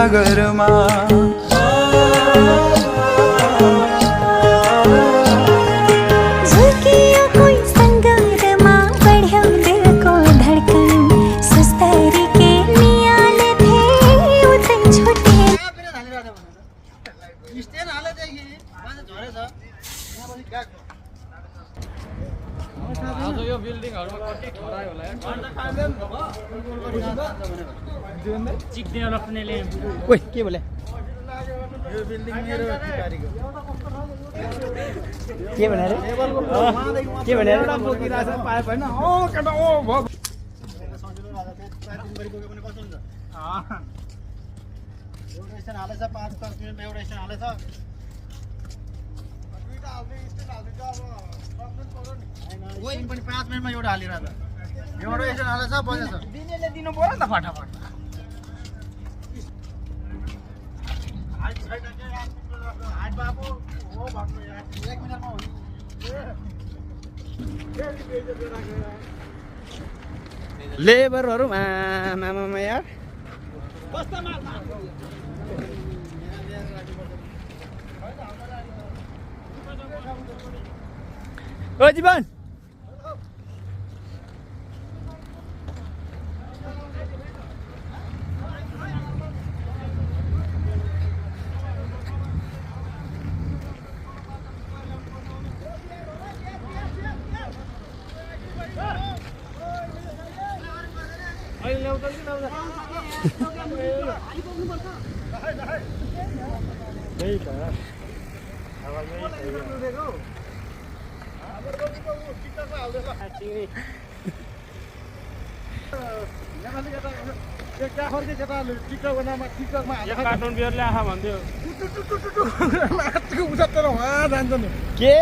नगरमा ओइ के बोले यो बिल्डिङ मेरो ठिकारीको के भने रे के भने रे बोकिरहेछ पाए भएन ओ केटा ओ भयो सजिलो राजा त्यो 3 बरी बोके पनि कस्तो हुन्छ एउटा स्टेसन हालेछ 5-10 मिनेटमा एउटा स्टेसन हालेछ दुईटा हाल्ने स्टेसन हाल्ने त अब सक्दैन पर्यो नि हैन पनि 5 मिनेटमा एउटा हालिरहेछ एउटा स्टेसन हालेछ बजेछ दिनेले दिनु पर्यो नि त फटाफट हाट बाबु हो भन्नु यार 1 मिनेटमा हो लेबरहरु मामा यार बस्ता माल ओ जीवन कार्टुन बियरले आहा भन्थ्यो तर उहाँ जान्छ नि के